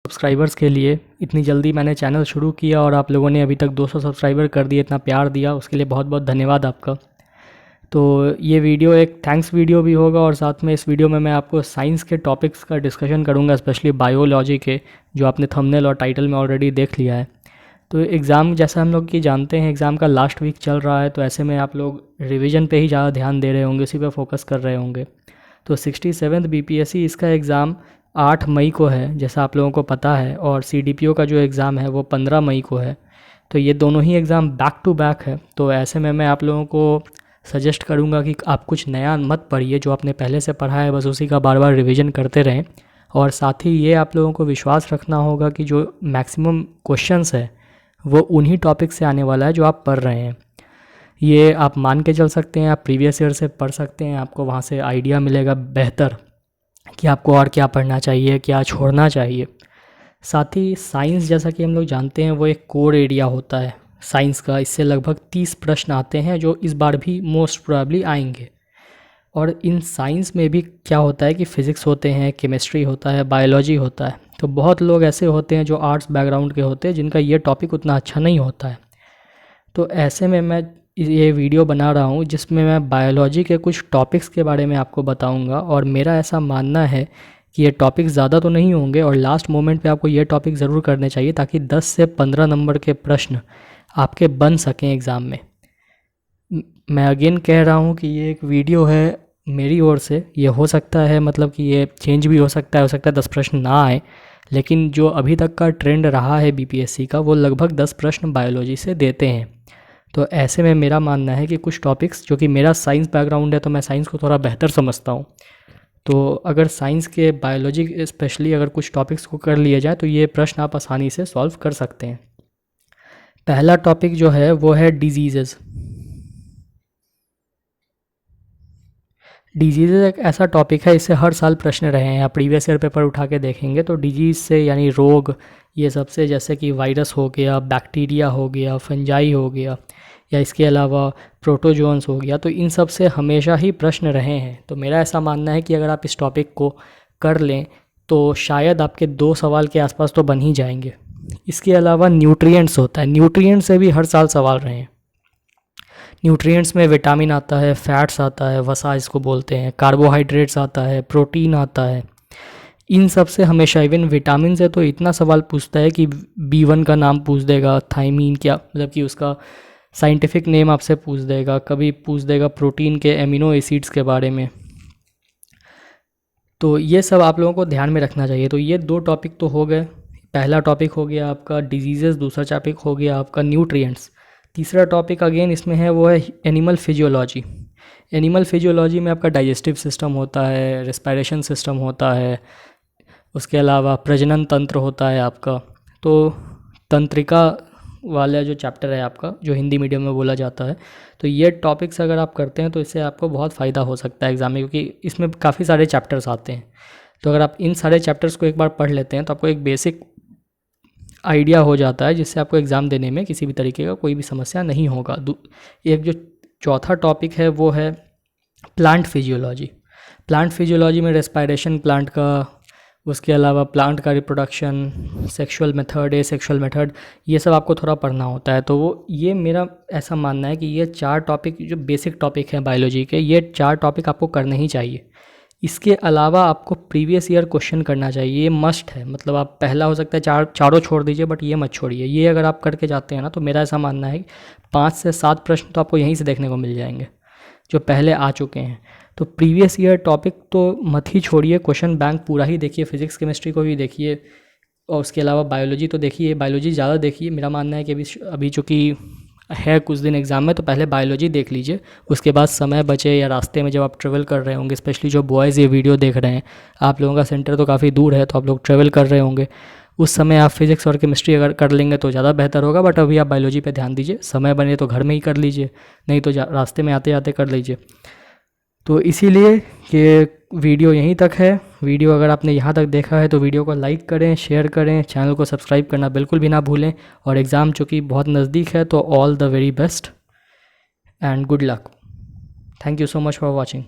Subscribers के लिए इतनी जल्दी मैंने चैनल शुरू किया और आप लोगों ने अभी तक 200 सब्सक्राइबर कर दिए, इतना प्यार दिया, उसके लिए बहुत बहुत धन्यवाद आपका। तो ये वीडियो एक थैंक्स वीडियो भी होगा और साथ में इस वीडियो में मैं आपको साइंस के टॉपिक्स का डिस्कशन करूँगा, स्पेशली बायोलॉजी के, जो आपने थंबनेल और टाइटल में ऑलरेडी देख लिया है। तो एग्ज़ाम जैसा हम लोग की जानते हैं, एग्ज़ाम का लास्ट वीक चल रहा है, तो ऐसे में आप लोग रिवीजन पे ही ज़्यादा ध्यान दे रहे होंगे, उसी पे फोकस कर रहे होंगे। तो 67th BPSC इसका एग्ज़ाम 8 मई को है, जैसा आप लोगों को पता है, और CDPO का जो एग्ज़ाम है वो 15 मई को है। तो ये दोनों ही एग्ज़ाम बैक टू बैक है। तो ऐसे में मैं आप लोगों को सजेस्ट करूँगा कि आप कुछ नया मत पढ़िए, जो आपने पहले से पढ़ा है बस उसी का बार बार रिवीजन करते रहें। और साथ ही ये आप लोगों को विश्वास रखना होगा कि जो मैक्सिमम क्वेश्चंस है वो उन्हीं टॉपिक से आने वाला है जो आप पढ़ रहे हैं। ये आप मान के चल सकते हैं, आप प्रीवियस ईयर से पढ़ सकते हैं, आपको वहाँ से आइडिया मिलेगा बेहतर कि आपको और क्या पढ़ना चाहिए, क्या छोड़ना चाहिए। साथ ही साइंस, जैसा कि हम लोग जानते हैं, वो एक कोर एरिया होता है साइंस का। इससे लगभग 30 प्रश्न आते हैं जो इस बार भी मोस्ट प्रोबेबली आएंगे। और इन साइंस में भी क्या होता है कि फ़िज़िक्स होते हैं, केमिस्ट्री होता है, बायोलॉजी होता है। तो बहुत लोग ऐसे होते हैं जो आर्ट्स बैकग्राउंड के होते हैं जिनका ये टॉपिक उतना अच्छा नहीं होता है। तो ऐसे में मैं ये वीडियो बना रहा हूँ जिसमें मैं बायोलॉजी के कुछ टॉपिक्स के बारे में आपको बताऊँगा। और मेरा ऐसा मानना है कि ये टॉपिक ज़्यादा तो नहीं होंगे और लास्ट मोमेंट पे आपको ये टॉपिक ज़रूर करने चाहिए, ताकि 10 से 15 नंबर के प्रश्न आपके बन सकें एग्ज़ाम में। मैं अगेन कह रहा हूँ कि ये एक वीडियो है मेरी ओर से। ये हो सकता है, मतलब कि ये चेंज भी हो सकता है 10 प्रश्न ना आए, लेकिन जो अभी तक का ट्रेंड रहा है BPSC का, वो लगभग 10 प्रश्न बायोलॉजी से देते हैं। तो ऐसे में मेरा मानना है कि कुछ टॉपिक्स, जो कि मेरा साइंस बैकग्राउंड है तो मैं साइंस को थोड़ा बेहतर समझता हूँ, तो अगर साइंस के बायोलॉजी स्पेशली अगर कुछ टॉपिक्स को कर लिए जाए तो ये प्रश्न आप आसानी से सॉल्व कर सकते हैं। पहला टॉपिक जो है वो है डिजीज़ेज़। डिजीज़ एक ऐसा टॉपिक है, इससे हर साल प्रश्न रहे हैं, आप प्रीवियस ईयर पेपर उठा के देखेंगे तो डिजीज़ से यानी रोग, ये सबसे, जैसे कि वायरस हो गया, बैक्टीरिया हो गया, फंजाई हो गया, या इसके अलावा प्रोटोजोन्स हो गया, तो इन सब से हमेशा ही प्रश्न रहे हैं। तो मेरा ऐसा मानना है कि अगर आप इस टॉपिक को कर लें तो शायद आपके 2 सवाल के आसपास तो बन ही जाएंगे। इसके अलावा न्यूट्रिएंट्स होता है, न्यूट्रिएंट्स से भी हर साल सवाल रहे हैं। न्यूट्रिएंट्स में विटामिन आता है, फैट्स आता है, वसा इसको बोलते हैं, कार्बोहाइड्रेट्स आता है, प्रोटीन आता है। इन सब से हमेशा, इवन विटामिन से तो इतना सवाल पूछता है कि B1 का नाम पूछ देगा, थायमीन क्या, मतलब कि उसका साइंटिफिक नेम आपसे पूछ देगा, कभी पूछ देगा प्रोटीन के एमिनो एसिड्स के बारे में। तो ये सब आप लोगों को ध्यान में रखना चाहिए। तो ये 2 टॉपिक तो हो गए। पहला टॉपिक हो गया आपका डिजीज़ेस, दूसरा टॉपिक हो गया आपका न्यूट्रिएंट्स। तीसरा टॉपिक अगेन इसमें है वो है एनिमल फिजियोलॉजी। एनिमल फिजियोलॉजी में आपका डाइजेस्टिव सिस्टम होता है, रेस्पिरेशन सिस्टम होता है, उसके अलावा प्रजनन तंत्र होता है आपका। तो तंत्रिका वाला जो चैप्टर है आपका, जो हिंदी मीडियम में बोला जाता है, तो ये टॉपिक्स अगर आप करते हैं तो इससे आपको बहुत फ़ायदा हो सकता है एग्ज़ाम में, क्योंकि इसमें काफ़ी सारे चैप्टर्स आते हैं। तो अगर आप इन सारे चैप्टर्स को एक बार पढ़ लेते हैं तो आपको एक बेसिक आइडिया हो जाता है, जिससे आपको एग्ज़ाम देने में किसी भी तरीके का कोई भी समस्या नहीं होगा। एक जो चौथा टॉपिक है वो है प्लांट फिजियोलॉजी। प्लांट फिजियोलॉजी में रेस्पिरेशन प्लांट का, उसके अलावा प्लांट का reproduction, sexual method, asexual method, ये सब आपको थोड़ा पढ़ना होता है। तो वो, ये मेरा ऐसा मानना है कि ये 4 टॉपिक जो बेसिक टॉपिक हैं बायोलॉजी के, ये 4 टॉपिक आपको करने ही चाहिए। इसके अलावा आपको प्रीवियस ईयर क्वेश्चन करना चाहिए, ये मस्ट है। मतलब आप पहला हो सकता है चारों छोड़ दीजिए, बट ये मत छोड़िए। ये अगर आप करके जाते हैं ना, तो मेरा ऐसा मानना है कि 5 से 7 प्रश्न तो आपको यहीं से देखने को मिल जाएंगे जो पहले आ चुके हैं। तो प्रीवियस ईयर टॉपिक तो मत ही छोड़िए, क्वेश्चन बैंक पूरा ही देखिए, फिजिक्स केमिस्ट्री को भी देखिए, और उसके अलावा बायोलॉजी तो देखिए, बायोलॉजी ज़्यादा देखिए। मेरा मानना है कि अभी चूँकि है कुछ दिन एग्ज़ाम में, तो पहले बायोलॉजी देख लीजिए। उसके बाद समय बचे या रास्ते में जब आप ट्रैवल कर रहे होंगे, स्पेशली जो बॉयज़ ये वीडियो देख रहे हैं, आप लोगों का सेंटर तो काफ़ी दूर है, तो आप लोग ट्रैवल कर रहे होंगे, उस समय आप फिज़िक्स और केमिस्ट्री अगर कर लेंगे तो ज़्यादा बेहतर होगा। बट अभी आप बायोलॉजी पे ध्यान दीजिए, समय बने तो घर में ही कर लीजिए, नहीं तो रास्ते में आते आते कर लीजिए। तो इसीलिए ये वीडियो यहीं तक है। वीडियो अगर आपने यहाँ तक देखा है तो वीडियो को लाइक करें, शेयर करें, चैनल को सब्सक्राइब करना बिल्कुल भी ना भूलें। और एग्ज़ाम चूँकि बहुत नज़दीक है तो all the very best and good luck. Thank you so much for watching.